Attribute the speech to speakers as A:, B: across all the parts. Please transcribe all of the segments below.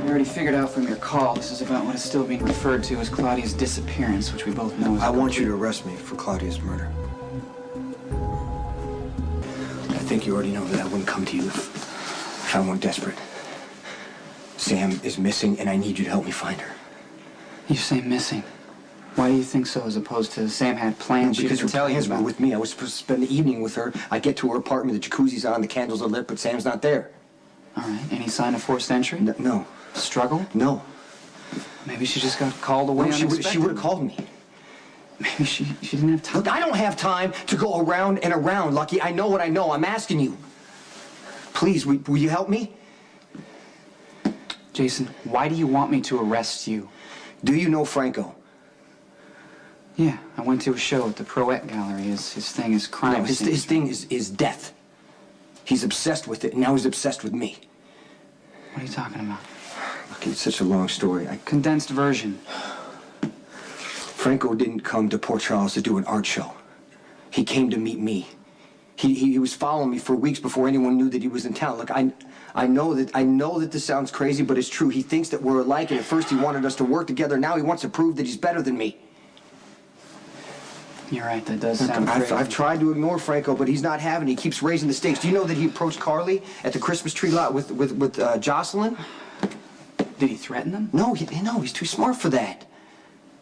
A: I already figured out from your call, this is about what is still being referred to as Claudia's disappearance, which we both know is...
B: I want you to arrest me for Claudia's murder. I think you already know that I wouldn't come to you if I weren't desperate. Sam is missing, and I need you to help me find her.
A: You say missing. Why do you think so, as opposed to Sam had plans she
B: because
A: didn't
B: her
A: tell you
B: plans
A: about?
B: were with me. I was supposed to spend the evening with her. I get to her apartment, the jacuzzi's on, the candles are lit, but Sam's not there.
A: All right. Any sign of forced entry?
B: No.
A: Struggle?
B: No.
A: Maybe she just got called away unexpectedly.
B: She would have called me.
A: Maybe she didn't have time.
B: Look, I don't have time to go around and around, Lucky. I know what I know. I'm asking you. Please, will you help me?
A: Jason, why do you want me to arrest you?
B: Do you know Franco?
A: Yeah, I went to a show at the Proet Gallery. His thing is crime.
B: No, his thing is death. He's obsessed with it, and now he's obsessed with me.
A: What are you talking about?
B: Look, it's such a long story.
A: Condensed version.
B: Franco didn't come to Port Charles to do an art show. He came to meet me. He was following me for weeks before anyone knew that he was in town. Look, I know that this sounds crazy, but it's true. He thinks that we're alike, and at first he wanted us to work together. Now he wants to prove that he's better than me.
A: You're right, that does sound crazy.
B: I've tried to ignore Franco, but he's not having it. He keeps raising the stakes. Do you know that he approached Carly at the Christmas tree lot with Jocelyn?
A: Did he threaten them?
B: No, he's too smart for that.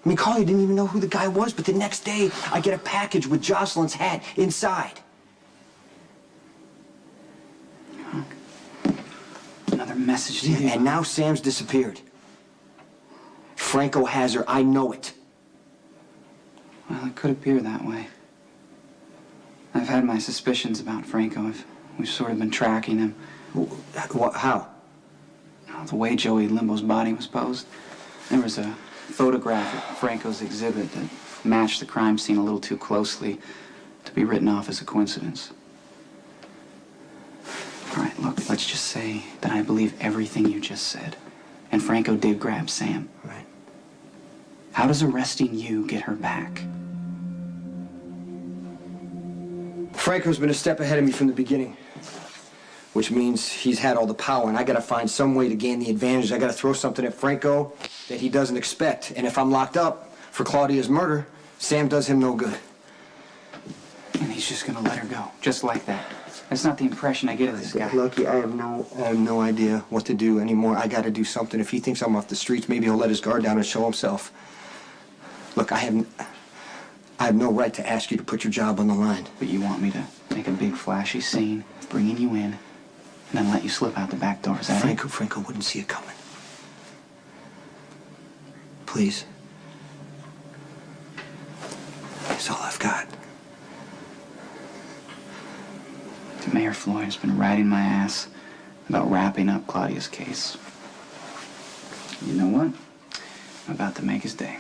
B: I mean, Carly didn't even know who the guy was, but the next day, I get a package with Jocelyn's hat inside.
A: Another message to you.
B: And now Sam's disappeared. Franco has her. I know it.
A: Well, it could appear that way. I've had my suspicions about Franco. We've sort of been tracking him.
B: How?
A: The way Joey Limbo's body was posed. There was a photograph at Franco's exhibit that matched the crime scene a little too closely to be written off as a coincidence. All right, look, let's just say that I believe everything you just said. And Franco did grab Sam.
B: Right.
A: How does arresting you get her back?
B: Franco's been a step ahead of me from the beginning. Which means he's had all the power, and I gotta find some way to gain the advantage. I gotta throw something at Franco that he doesn't expect. And if I'm locked up for Claudia's murder, Sam does him no good.
A: And he's just gonna let her go, just like that. That's not the impression I get of this guy.
B: Lucky, I have no idea what to do anymore. I gotta do something. If he thinks I'm off the streets, maybe he'll let his guard down and show himself. Look, I have no right to ask you to put your job on the line.
A: But you want me to make a big flashy scene, bringing you in, and then let you slip out the back door, is that it?
B: Franco wouldn't see it coming. Please. That's all I've got.
A: Mayor Floyd's been riding my ass about wrapping up Claudia's case. You know what? I'm about to make his day.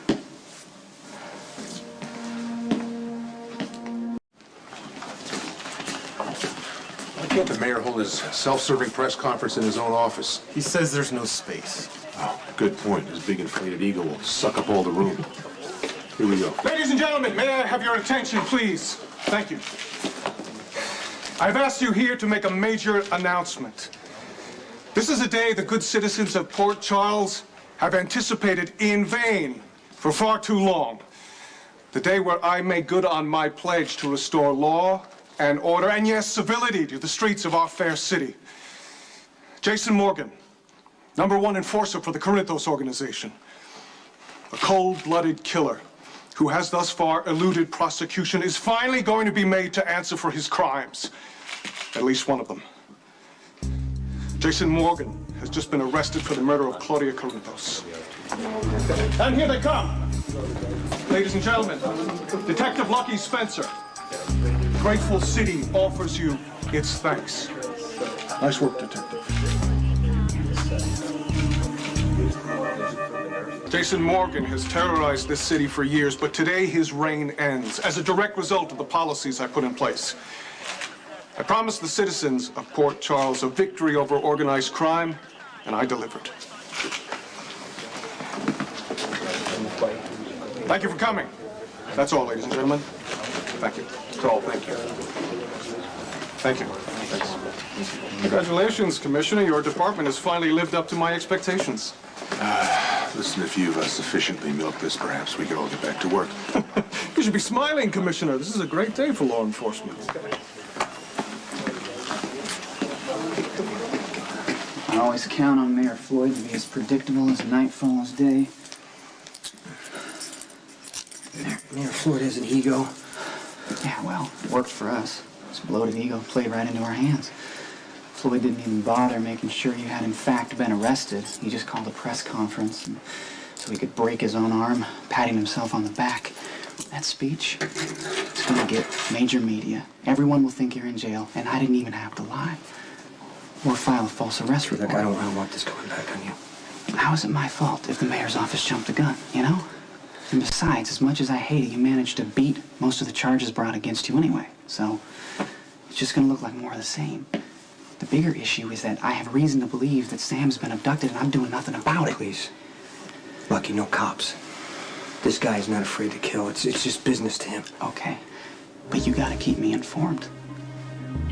C: Why can't the mayor hold his self-serving press conference in his own office?
D: He says there's no space.
C: Oh, good point. His big inflated ego will suck up all the room. Here we go.
E: Ladies and gentlemen, may I have your attention, please? Thank you. I've asked you here to make a major announcement. This is a day the good citizens of Port Charles have anticipated in vain for far too long. The day where I make good on my pledge to restore law and order, and yes, civility to the streets of our fair city. Jason Morgan, #1 enforcer for the Corinthos organization. A cold-blooded killer who has thus far eluded prosecution is finally going to be made to answer for his crimes. At least one of them. Jason Morgan has just been arrested for the murder of Claudia Corinthos. And here they come. Ladies and gentlemen, Detective Lucky Spencer. Grateful City offers you its thanks. Nice work, Detective. Jason Morgan has terrorized this city for years, but today his reign ends as a direct result of the policies I put in place. I promised the citizens of Port Charles a victory over organized crime, and I delivered. Thank you for coming. That's all, ladies and gentlemen. Thank you.
C: That's all. Thank you.
E: Thank you. Thanks. Congratulations, Commissioner. Your department has finally lived up to my expectations.
C: Listen, if you've sufficiently milked this, perhaps we could all get back to work.
E: You should be smiling, Commissioner. This is a great day for law enforcement.
A: I always count on Mayor Floyd to be as predictable as night follows day.
B: Mayor Floyd has an ego.
A: Yeah, well, it worked for us. This bloated ego played right into our hands. Floyd didn't even bother making sure you had in fact been arrested. He just called a press conference so he could break his own arm, patting himself on the back. That speech, it's gonna get major media. Everyone will think you're in jail, and I didn't even have to lie. Or file a false arrest report.
B: Look, I don't want this going back on you.
A: How is it my fault if the mayor's office jumped the gun, you know? And besides, as much as I hate it, you managed to beat most of the charges brought against you anyway. So, it's just gonna look like more of the same. The bigger issue is that I have reason to believe that Sam's been abducted and I'm doing nothing about it.
B: Please. Lucky, no cops. This guy is not afraid to kill. It's just business to him.
A: Okay, but you gotta keep me informed.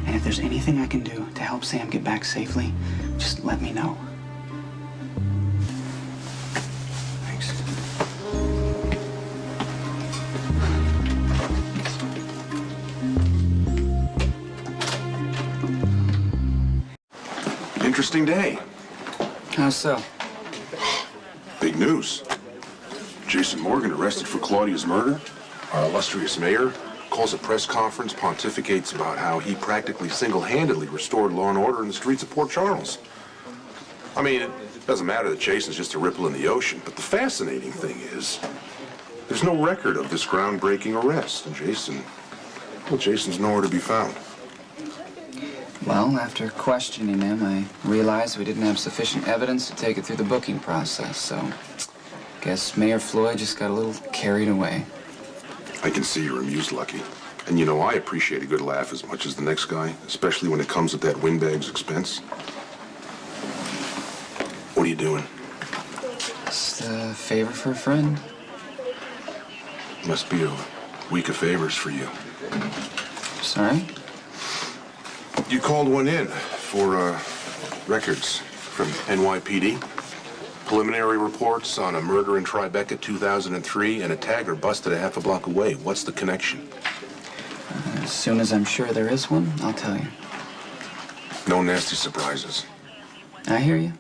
A: And if there's anything I can do to help Sam get back safely, just let me know.
B: Thanks.
C: Interesting day.
A: How so?
C: Big news. Jason Morgan arrested for Claudia's murder. Our illustrious mayor calls a press conference, pontificates about how he practically single-handedly restored law and order in the streets of Port Charles. I mean, it doesn't matter that Jason's just a ripple in the ocean, but the fascinating thing is there's no record of this groundbreaking arrest, and Jason's nowhere to be found.
A: Well, after questioning him, I realized we didn't have sufficient evidence to take it through the booking process, so guess Mayor Floyd just got a little carried away.
C: I can see you're amused, Lucky. And you know, I appreciate a good laugh as much as the next guy, especially when it comes at that windbag's expense. What are you doing?
A: Just a favor for a friend.
C: Must be a week of favors for you.
A: Sorry?
C: You called one in for records from NYPD. Preliminary reports on a murder in Tribeca 2003 and a tagger busted a half a block away. What's the connection?
A: As soon as I'm sure there is one, I'll tell you.
C: No nasty surprises.
A: I hear you.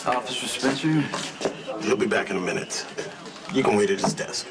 A: Officer Spencer?
D: He'll be back in a minute. You can wait at his desk.